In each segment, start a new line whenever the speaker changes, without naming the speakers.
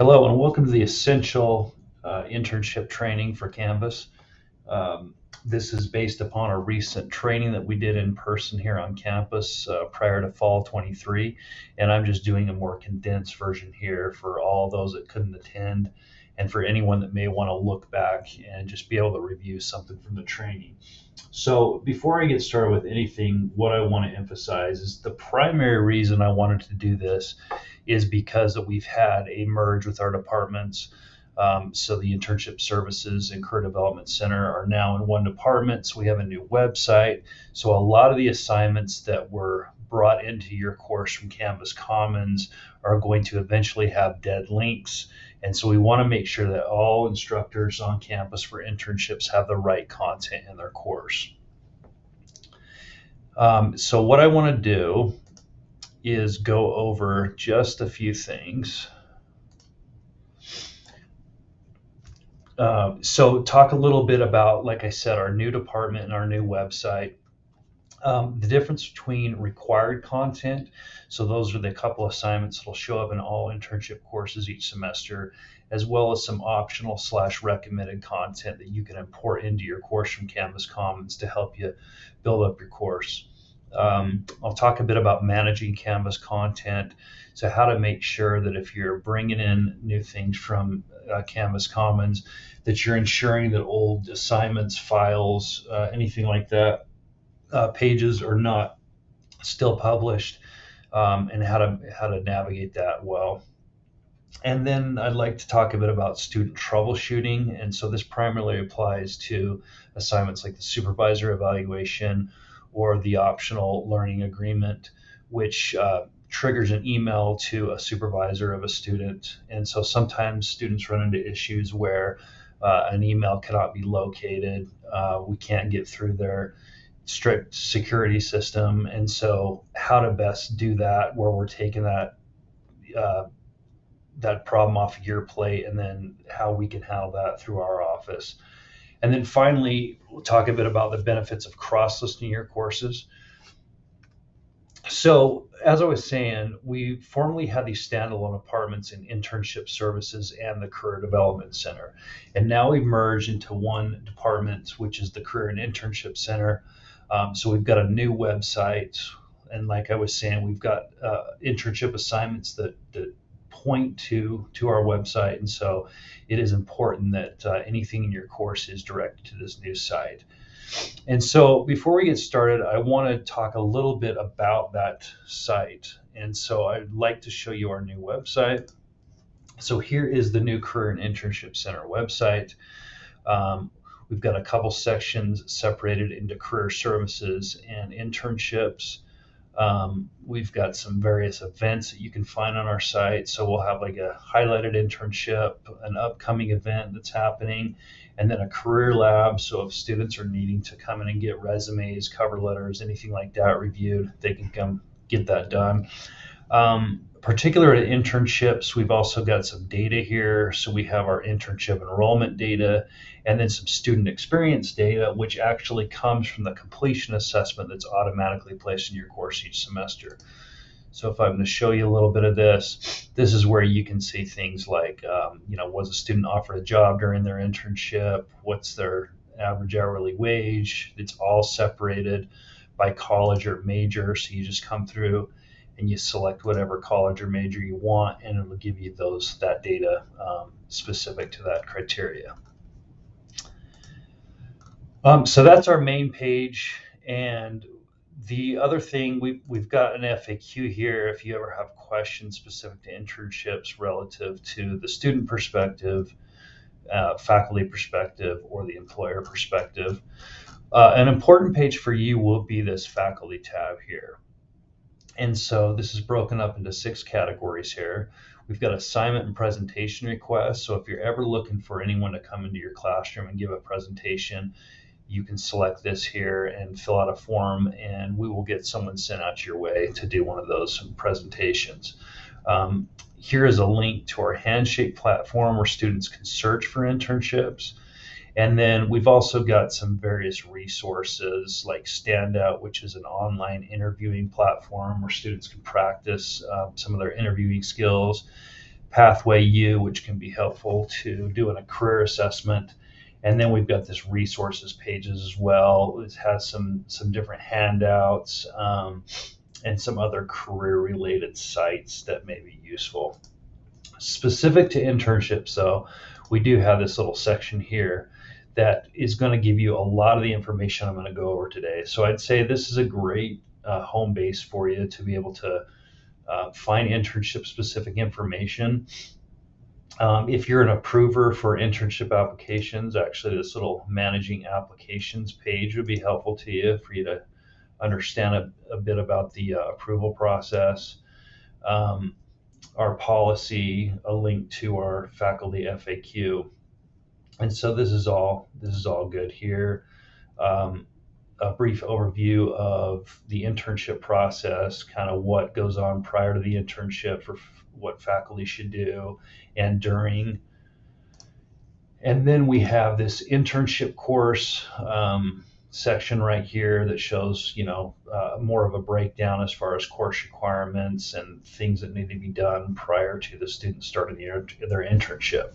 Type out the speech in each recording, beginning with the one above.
Hello and welcome to the Essential Internship Training for Canvas. This is based upon a recent training that we did in person here on campus prior to fall 23, and I'm just doing a more condensed version here for all those that couldn't attend and for anyone that may want to look back and just be able to review something from the training. So before I get started with anything, what I want to emphasize is the primary reason I wanted to do this is because that we've had a merge with our departments. So the Internship Services and Career Development Center are now in one department. So we have a new website. So a lot of the assignments that were brought into your course from Canvas Commons are going to eventually have dead links. And so we want to make sure that all instructors on campus for internships have the right content in their course. So what I want to do is go over just a few things. So talk a little bit about, like I said, our new department and our new website. The difference between required content, so those are the couple assignments that will show up in all internship courses each semester, as well as some optional / recommended content that you can import into your course from Canvas Commons to help you build up your course. I'll talk a bit about managing Canvas content, so how to make sure that if you're bringing in new things from Canvas Commons, that you're ensuring that old assignments, files, anything like that, pages are not still published, and how to navigate that well. And then I'd like to talk a bit about student troubleshooting, and so this primarily applies to assignments like the supervisor evaluation or the optional learning agreement, which triggers an email to a supervisor of a student. And so sometimes students run into issues where an email cannot be located. We can't get through their strict security system. And so how to best do that where we're taking that problem off your plate, and then how we can handle that through our office. And then finally, we'll talk a bit about the benefits of cross-listing your courses. So as I was saying, we formerly had these standalone departments in Internship Services and the Career Development Center. And now we've merged into one department, which is the Career and Internship Center. So we've got a new website. And like I was saying, we've got internship assignments that point to our website. And so it is important that anything in your course is directed to this new site. And so before we get started, I want to talk a little bit about that site. And so I'd like to show you our new website. So here is the new Career and Internship Center website. We've got a couple sections separated into career services and internships. We've got some various events that you can find on our site. So we'll have like a highlighted internship, an upcoming event that's happening, and then a career lab. So if students are needing to come in and get resumes, cover letters, anything like that reviewed, they can come get that done. Particular to internships, we've also got some data here. So we have our internship enrollment data, and then some student experience data, which actually comes from the completion assessment that's automatically placed in your course each semester. So if I'm going to show you a little bit of this is where you can see things like, was a student offered a job during their internship? What's their average hourly wage? It's all separated by college or major. So you just come through and you select whatever college or major you want, and it'll give you that data specific to that criteria. So that's our main page. And the other thing, we've got an FAQ here if you ever have questions specific to internships relative to the student perspective, faculty perspective, or the employer perspective. An important page for you will be this faculty tab here. And so this is broken up into 6 categories here. We've got assignment and presentation requests. So if you're ever looking for anyone to come into your classroom and give a presentation, you can select this here and fill out a form, and we will get someone sent out your way to do one of those presentations. Here is a link to our Handshake platform where students can search for internships. And then we've also got some various resources like Standout, which is an online interviewing platform where students can practice some of their interviewing skills. Pathway U, which can be helpful to doing a career assessment. And then we've got this resources pages as well. It has some different handouts and some other career related sites that may be useful. Specific to internships, though, we do have this little section here that is going to give you a lot of the information I'm going to go over today. So I'd say this is a great home base for you to be able to find internship specific information. If you're an approver for internship applications, actually this little managing applications page would be helpful to you for you to understand a bit about the approval process. Our policy, a link to our faculty FAQ. And so this is all good here. A brief overview of the internship process, kind of what goes on prior to the internship for what faculty should do and during. And then we have this internship course section right here that shows, more of a breakdown as far as course requirements and things that need to be done prior to the student starting their internship.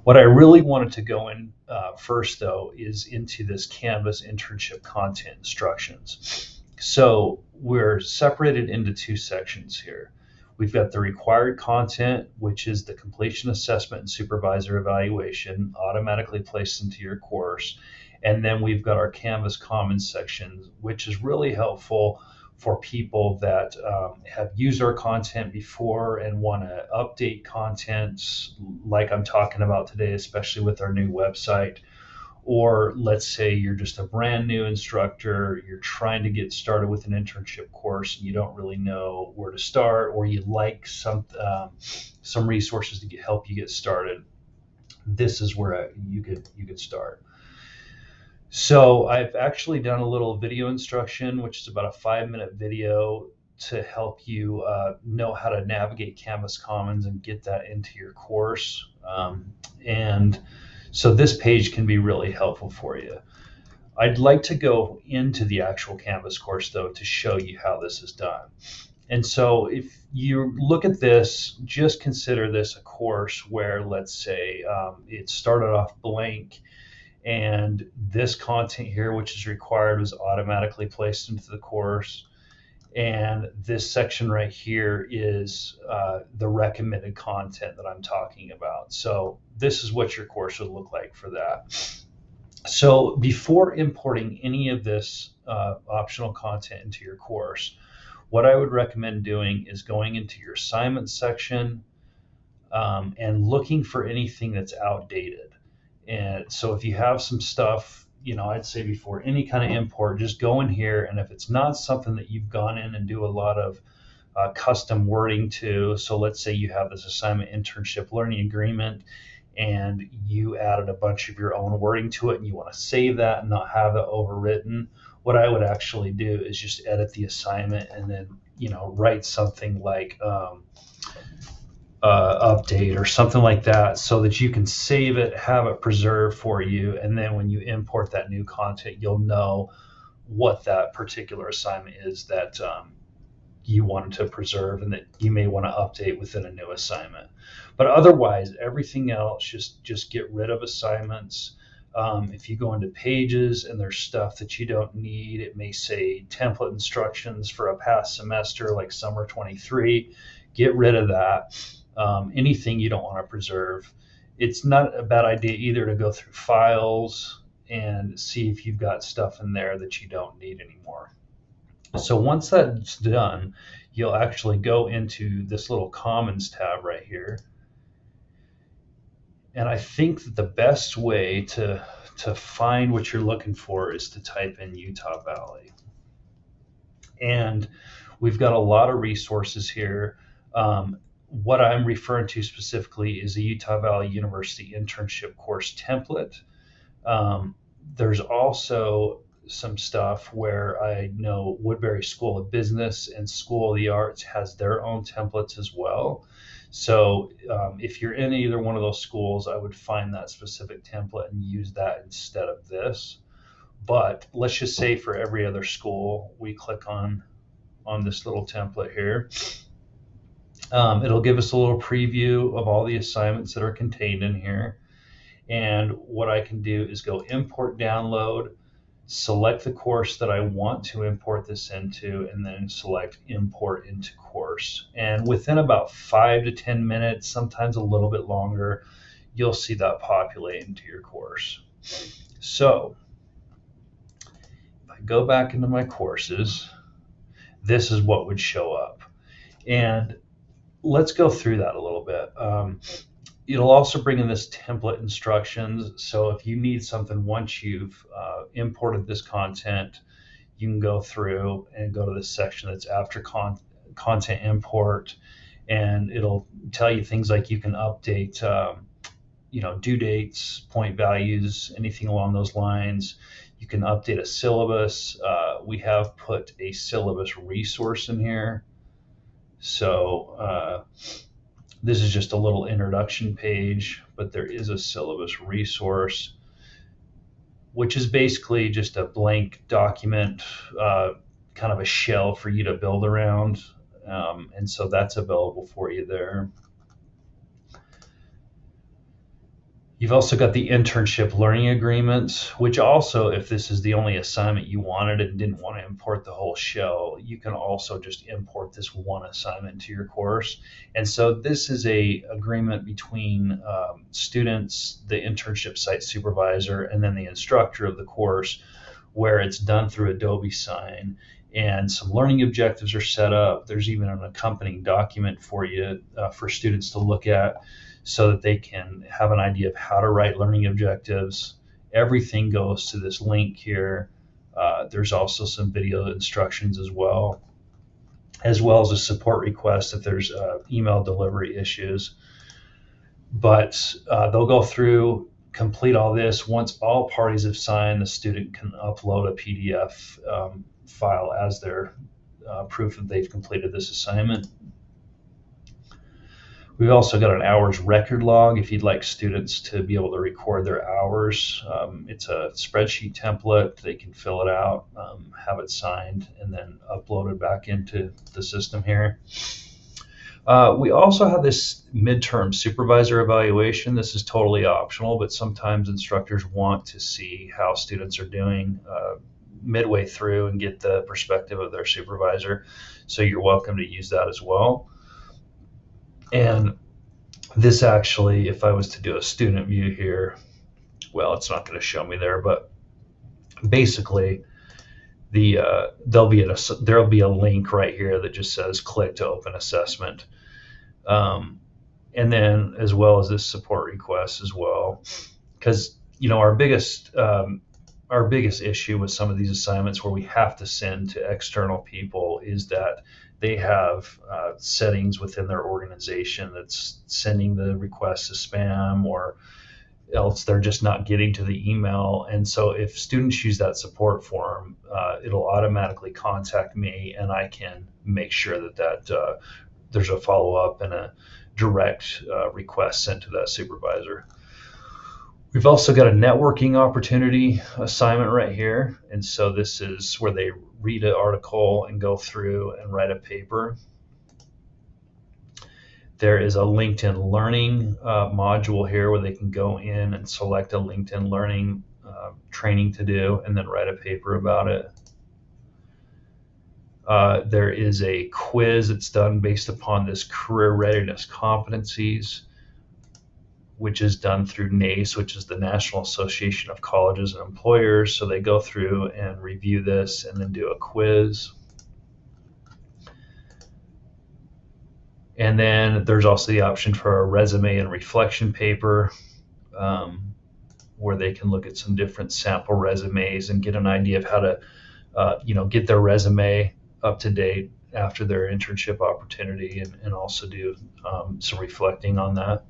What I really wanted to go in first, though, is into this Canvas internship content instructions. So we're separated into two sections here. We've got the required content, which is the completion assessment and supervisor evaluation automatically placed into your course. And then we've got our Canvas Commons section, which is really helpful for people that have used our content before and want to update content like I'm talking about today, especially with our new website. Or let's say you're just a brand new instructor, you're trying to get started with an internship course and you don't really know where to start, or you like some resources to help you get started. This is where you could start. So I've actually done a little video instruction, which is about a 5-minute video to help you know how to navigate Canvas Commons and get that into your course. And so this page can be really helpful for you. I'd like to go into the actual Canvas course, though, to show you how this is done. And so if you look at this, just consider this a course where, let's say, it started off blank, and this content here, which is required, was automatically placed into the course. And this section right here is the recommended content that I'm talking about. So this is what your course would look like for that. So before importing any of this optional content into your course, what I would recommend doing is going into your assignments section and looking for anything that's outdated. And so if you have some stuff, I'd say before any kind of import, just go in here. And if it's not something that you've gone in and do a lot of custom wording to, so let's say you have this assignment internship learning agreement and you added a bunch of your own wording to it and you want to save that and not have it overwritten, what I would actually do is just edit the assignment and then, write something like update or something like that, so that you can save it, have it preserved for you, and then when you import that new content, you'll know what that particular assignment is that you wanted to preserve and that you may want to update within a new assignment. But otherwise, everything else, just get rid of assignments. If you go into pages and there's stuff that you don't need, it may say template instructions for a past semester like summer 23, get rid of that. Anything you don't want to preserve. It's not a bad idea either to go through files and see if you've got stuff in there that you don't need anymore. So once that's done, you'll actually go into this little Commons tab right here. And I think that the best way to find what you're looking for is to type in Utah Valley. And we've got a lot of resources here. What I'm referring to specifically is the Utah Valley University internship course template. There's also some stuff where I know Woodbury School of Business and School of the Arts has their own templates as well. So if you're in either one of those schools, I would find that specific template and use that instead of this. But let's just say for every other school, we click on this little template here. It'll give us a little preview of all the assignments that are contained in here. And what I can do is go import download, select the course that I want to import this into, and then select import into course. And within about 5 to 10 minutes, sometimes a little bit longer, you'll see that populate into your course. So if I go back into my courses, this is what would show up. And let's go through that a little bit. It'll also bring in this template instructions. So if you need something, once you've imported this content, you can go through and go to this section that's after content import, and it'll tell you things like you can update, due dates, point values, anything along those lines. You can update a syllabus. We have put a syllabus resource in here. So this is just a little introduction page, but there is a syllabus resource, which is basically just a blank document, kind of a shell for you to build around. And so that's available for you there. You've also got the internship learning agreements, which also, if this is the only assignment you wanted and didn't want to import the whole shell, you can also just import this one assignment to your course. And so this is a agreement between students, the internship site supervisor, and then the instructor of the course, where it's done through Adobe Sign. And some learning objectives are set up. There's even an accompanying document for you for students to look at, so that they can have an idea of how to write learning objectives. Everything goes to this link here. There's also some video instructions as well as a support request if there's email delivery issues. But they'll go through, complete all this. Once all parties have signed, the student can upload a PDF file as their proof that they've completed this assignment. We've also got an hours record log if you'd like students to be able to record their hours. It's a spreadsheet template. They can fill it out, have it signed, and then upload it back into the system here. We also have this midterm supervisor evaluation. This is totally optional, but sometimes instructors want to see how students are doing midway through and get the perspective of their supervisor. So you're welcome to use that as well. And this actually, if I was to do a student view here, well, it's not going to show me there, but basically there'll be a link right here that just says click to open assessment. And then as well as this support request as well, because our biggest issue with some of these assignments where we have to send to external people is that they have settings within their organization that's sending the request to spam, or else they're just not getting to the email. And so if students use that support form, it'll automatically contact me, and I can make sure that there's a follow-up and a direct request sent to that supervisor. We've also got a networking opportunity assignment right here. And so this is where they read an article and go through and write a paper. There is a LinkedIn Learning module here where they can go in and select a LinkedIn Learning training to do and then write a paper about it. There is a quiz that's done based upon this career readiness competencies, which is done through NACE, which is the National Association of Colleges and Employers. So they go through and review this and then do a quiz. And then there's also the option for a resume and reflection paper, where they can look at some different sample resumes and get an idea of how to, get their resume up to date after their internship opportunity, and also do some reflecting on that.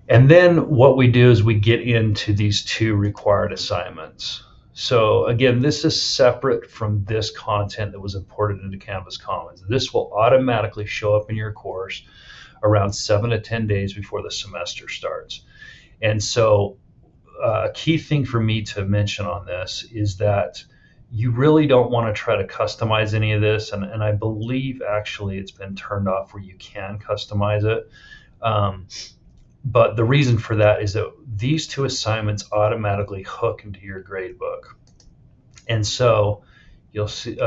And then what we do is we get into these two required assignments. So again, this is separate from this content that was imported into Canvas Commons. This will automatically show up in your course around 7 to 10 days before the semester starts. And so a key thing for me to mention on this is that You really don't want to try to customize any of this, and I believe actually it's been turned off where you can customize it. Um, but the reason for that is that these two assignments automatically hook into your gradebook. And so you'll see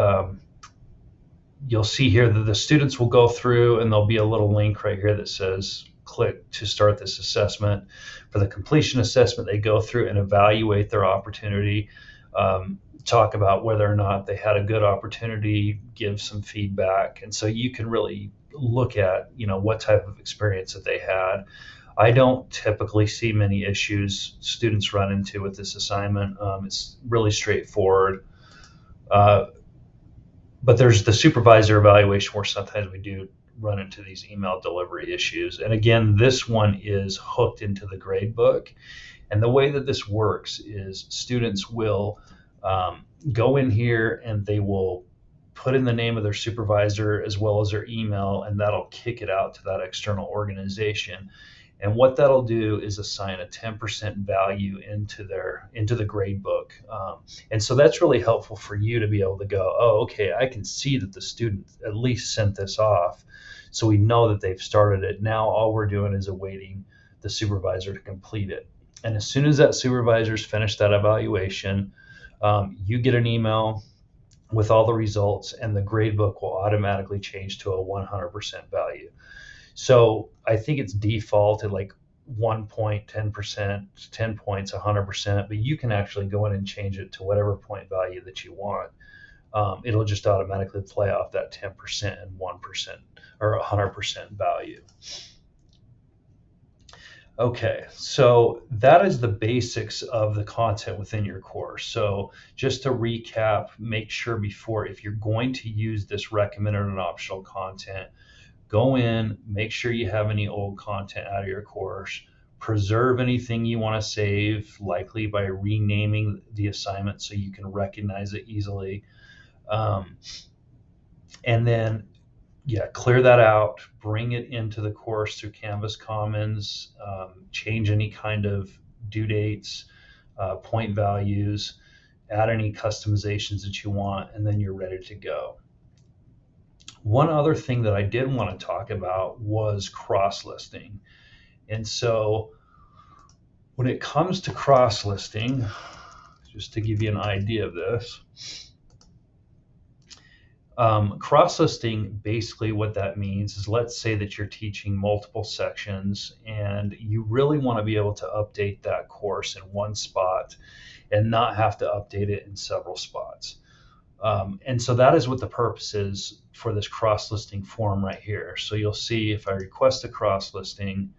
you'll see here that the students will go through, and there'll be a little link right here that says click to start this assessment. For the completion assessment, they go through and evaluate their opportunity, talk about whether or not they had a good opportunity, give some feedback. And so you can really look at, what type of experience that they had. I don't typically see many issues students run into with this assignment. It's really straightforward. But there's the supervisor evaluation where sometimes we do run into these email delivery issues. And again, this one is hooked into the grade book. And the way that this works is students will go in here and they will put in the name of their supervisor as well as their email, and that'll kick it out to that external organization. And what that'll do is assign a 10% value into the grade book. And so that's really helpful for you to be able to go, oh, okay, I can see that the student at least sent this off. So we know that they've started it. Now all we're doing is awaiting the supervisor to complete it. And as soon as that supervisor's finished that evaluation, you get an email with all the results, and the grade book will automatically change to a 100% value. So I think it's defaulted like 1 point, 10%, 10 points, 100%, but you can actually go in and change it to whatever point value that you want. It'll just automatically play off that 10% and 1% or 100% value. Okay, so that is the basics of the content within your course. So just to recap, make sure before, if you're going to use this recommended and optional content, go in, make sure you have any old content out of your course, preserve anything you want to save, likely by renaming the assignment so you can recognize it easily. And then, clear that out, bring it into the course through Canvas Commons, change any kind of due dates, point values, add any customizations that you want, and then you're ready to go. One other thing that I did want to talk about was cross-listing. And so when it comes to cross-listing, just to give you an idea of this, cross-listing, basically what that means is, let's say that you're teaching multiple sections and you really want to be able to update that course in one spot and not have to update it in several spots. And so that is what the purpose is for this cross-listing form right here. So you'll see if I request a cross-listing,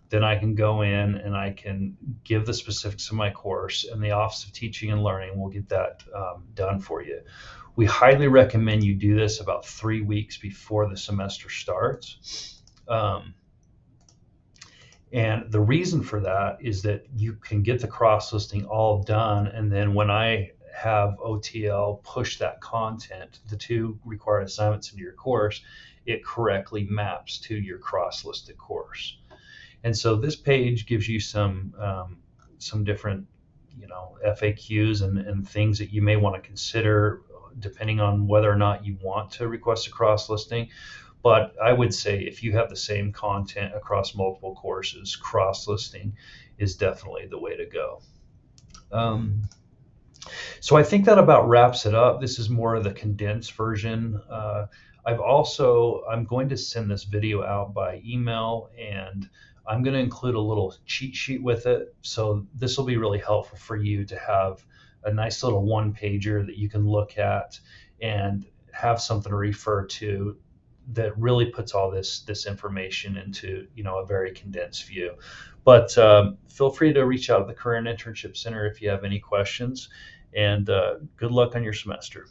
then I can go in and I can give the specifics of my course, and the Office of Teaching and Learning will get that done for you. We highly recommend you do this about 3 weeks before the semester starts. And the reason for that is that you can get the cross-listing all done, and then when I have OTL push that content, the two required assignments into your course, it correctly maps to your cross-listed course. And so this page gives you some different, FAQs and things that you may want to consider depending on whether or not you want to request a cross-listing. But I would say if you have the same content across multiple courses, cross-listing is definitely the way to go. So I think that about wraps it up. This is more of the condensed version. I'm going to send this video out by email, and I'm going to include a little cheat sheet with it. So this will be really helpful for you to have a nice little one-pager that you can look at and have something to refer to that really puts all this information into a very condensed view. But feel free to reach out to the Career and Internship Center if you have any questions, and good luck on your semester.